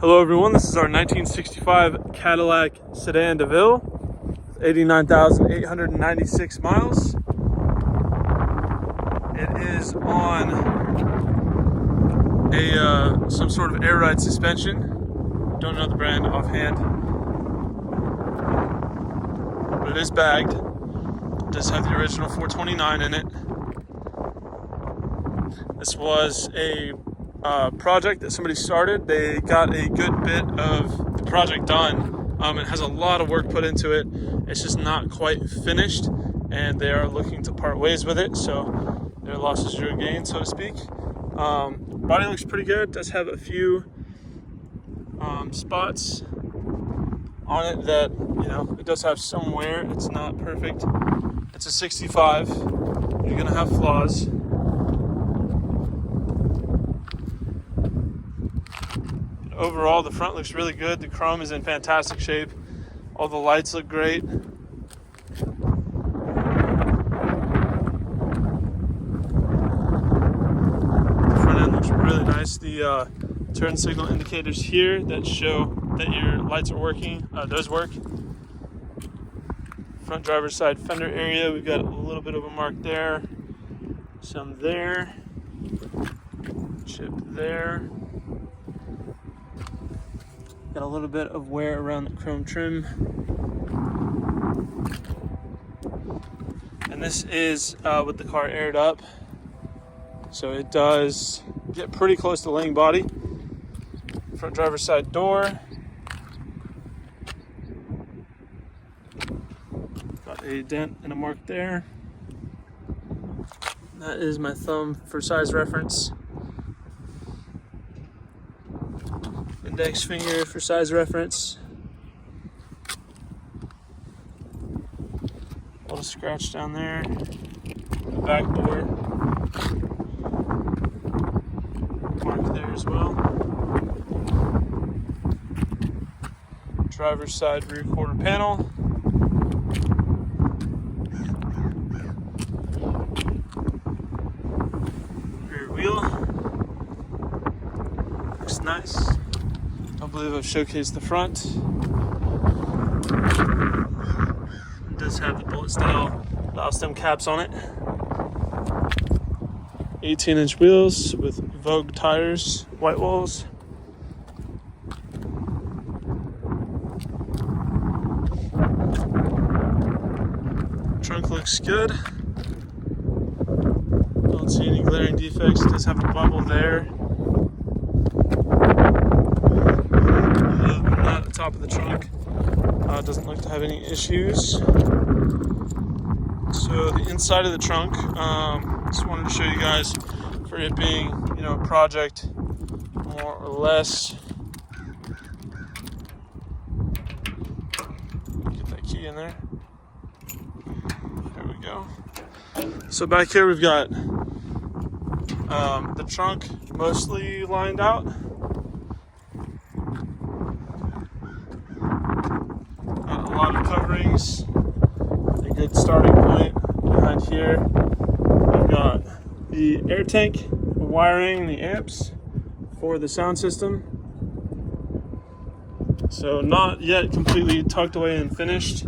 Hello everyone, this is our 1965 Cadillac Sedan Deville, 89,896 miles. It is on a some sort of air ride suspension. Don't know the brand offhand, but it is bagged. It does have the original 429 in it. This was a project that somebody started. They got a good bit of the project done. It has a lot of work put into it. It's just not quite finished, and they are looking to part ways with it. So their loss is your gain, so to speak. Body looks pretty good. It does have a few spots on it that, you know, it does have some wear. It's not perfect. It's a 65. You're gonna have flaws. Overall, the front looks really good. The chrome is in fantastic shape. All the lights look great. The front end looks really nice. The turn signal indicators here that show that your lights are working, does work. Front driver's side fender area, we've got a little bit of a mark there, some there, chip there. Got a little bit of wear around the chrome trim. And this is with the car aired up. So it does get pretty close to laying body. Front driver's side door. Got a dent and a mark there. That is my thumb for size reference. Index finger for size reference. A little scratch down there. The back door. Mark there as well. Driver's side rear quarter panel. Rear wheel. Looks nice. I believe I've showcased the front. It does have the bullet style valve stem caps on it. 18-inch wheels with Vogue tires, white walls. Trunk looks good. Don't see any glaring defects. It does have a bubble there. Top of the trunk doesn't look to have any issues. So the inside of the trunk, just wanted to show you guys, for it being, you know, a project more or less. Get that key in there. There we go. So back here we've got the trunk mostly lined out. A lot of coverings, a good starting point behind here. We've got the air tank, the wiring, the amps for the sound system. So not yet completely tucked away and finished,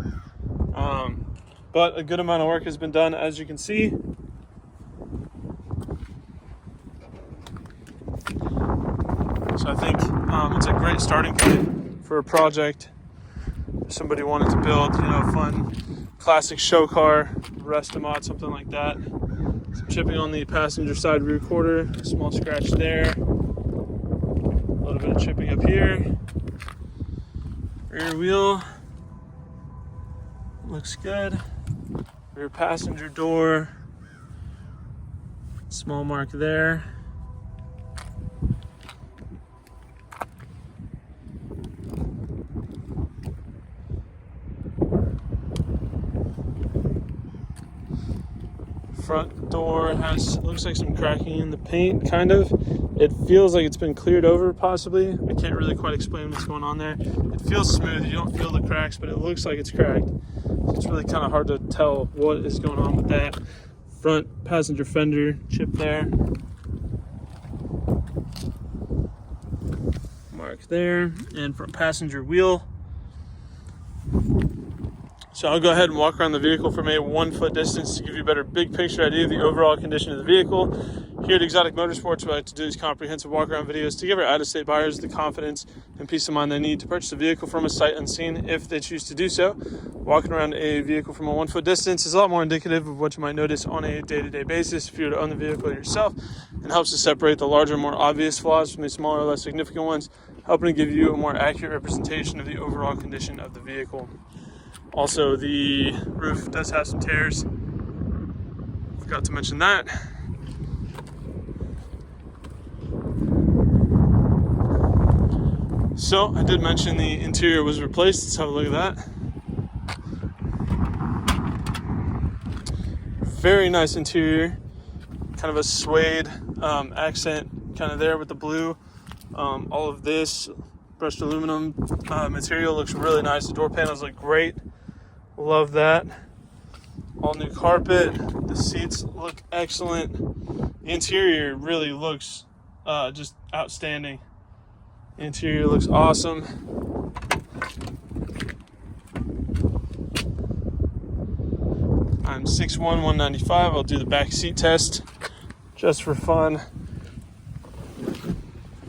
but a good amount of work has been done, as you can see. So I think it's a great starting point for a project. Somebody wanted to build, you know, a fun classic show car, rest mod, something like that. Some chipping on the passenger side rear quarter, a small scratch there, a little bit of chipping up here. Rear wheel looks good. Rear passenger door, small mark there. Front door looks like some cracking in the paint, kind of. It feels like it's been cleared over, possibly. I can't really quite explain what's going on there. It feels smooth, you don't feel the cracks, but it looks like it's cracked. So it's really kind of hard to tell what is going on with that. Front passenger fender chip there. mark there, and front passenger wheel. So I'll go ahead and walk around the vehicle from a 1 foot distance to give you a better big picture idea of the overall condition of the vehicle. Here at Exotic Motorsports, we like to do these comprehensive walk around videos to give our out-of-state buyers the confidence and peace of mind they need to purchase a vehicle from a sight unseen if they choose to do so. Walking around a vehicle from a 1 foot distance is a lot more indicative of what you might notice on a day-to-day basis if you were to own the vehicle yourself, and helps to separate the larger, more obvious flaws from the smaller, less significant ones, helping to give you a more accurate representation of the overall condition of the vehicle. Also, the roof does have some tears. Forgot to mention that. So, I did mention the interior was replaced. Let's have a look at that. Very nice interior. Kind of a suede accent kind of there with the blue. All of this brushed aluminum material looks really nice. The door panels look great. Love that. All new carpet. The seats look excellent. The interior really looks just outstanding. The interior looks awesome. I'm 6'1", 195. I'll do the back seat test just for fun.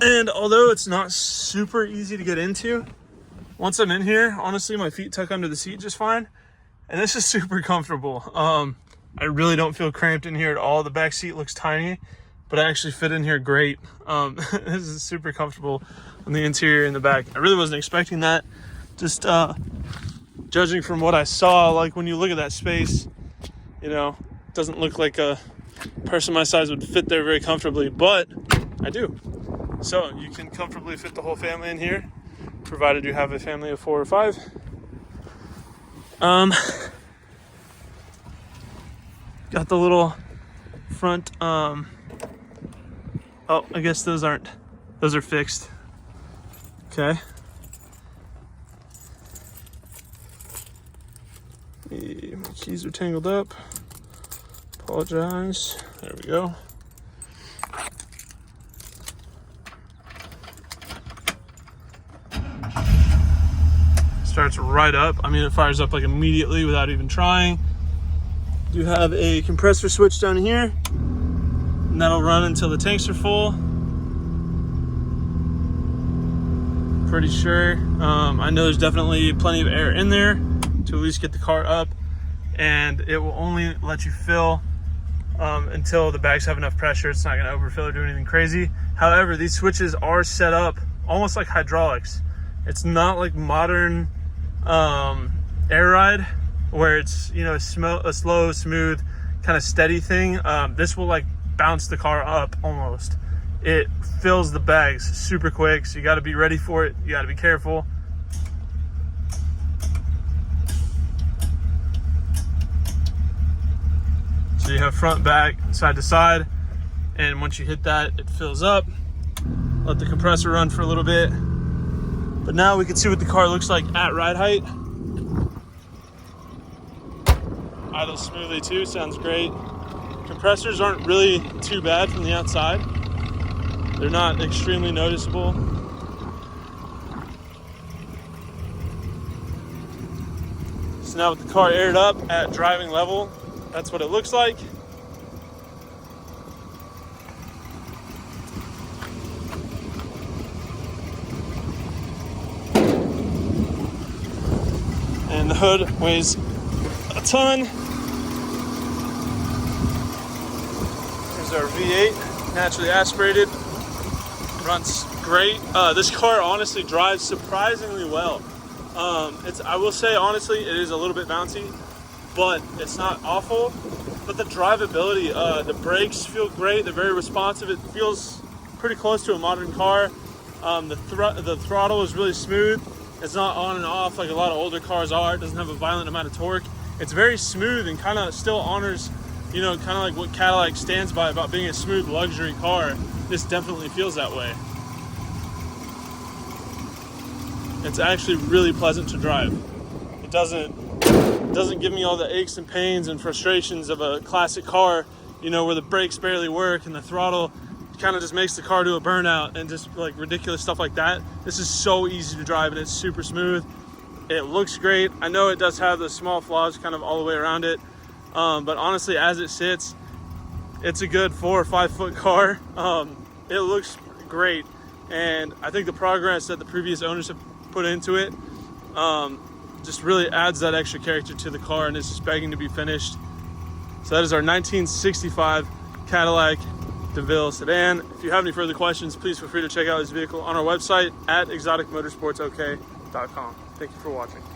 And although it's not super easy to get into, once I'm in here, honestly, my feet tuck under the seat just fine. And this is super comfortable. I really don't feel cramped in here at all. The back seat looks tiny, but I actually fit in here great. This is super comfortable on the interior and the back. I really wasn't expecting that. Just judging from what I saw, like when you look at that space, you know, it doesn't look like a person my size would fit there very comfortably, but I do. So you can comfortably fit the whole family in here, provided you have a family of 4 or 5. Got the little front, oh, I guess those are fixed. Okay. My keys are tangled up. Apologize. There we go. Starts right up. I mean, it fires up like immediately without even trying. You have a compressor switch down here, and that'll run until the tanks are full. Pretty sure. I know there's definitely plenty of air in there to at least get the car up, and it will only let you fill until the bags have enough pressure. It's not going to overfill or do anything crazy. However, these switches are set up almost like hydraulics. It's not like modern air ride where it's, you know, a slow, smooth, kind of steady thing. This will like bounce the car up almost. It fills the bags super quick, so you got to be ready for it. You got to be careful. So you have front, back, side to side, and once you hit that, it fills up. Let the compressor run for a little bit. But now we can see what the car looks like at ride height. Idles smoothly too, sounds great. Compressors aren't really too bad from the outside. They're not extremely noticeable. So now with the car aired up at driving level, that's what it looks like. And the hood weighs a ton. Here's our V8, naturally aspirated. Runs great. This car honestly drives surprisingly well. I will say honestly, it is a little bit bouncy, but it's not awful. But the drivability, the brakes feel great. They're very responsive. It feels pretty close to a modern car. The throttle is really smooth. It's not on and off like a lot of older cars are. It doesn't have a violent amount of torque. It's very smooth and kind of still honors, you know, kind of like what Cadillac stands by about being a smooth luxury car. This definitely feels that way. It's actually really pleasant to drive. It doesn't give me all the aches and pains and frustrations of a classic car, you know, where the brakes barely work and the throttle kind of just makes the car do a burnout and just like ridiculous stuff like that. This is so easy to drive and it's super smooth. It looks great. I know it does have the small flaws kind of all the way around it, but honestly, as it sits, it's a good 4 or 5 foot car. It looks great, and I think the progress that the previous owners have put into it just really adds that extra character to the car, and it's just begging to be finished. So that is our 1965 Cadillac Deville Sedan. If you have any further questions, please feel free to check out this vehicle on our website at exoticmotorsportsok.com. Thank you for watching.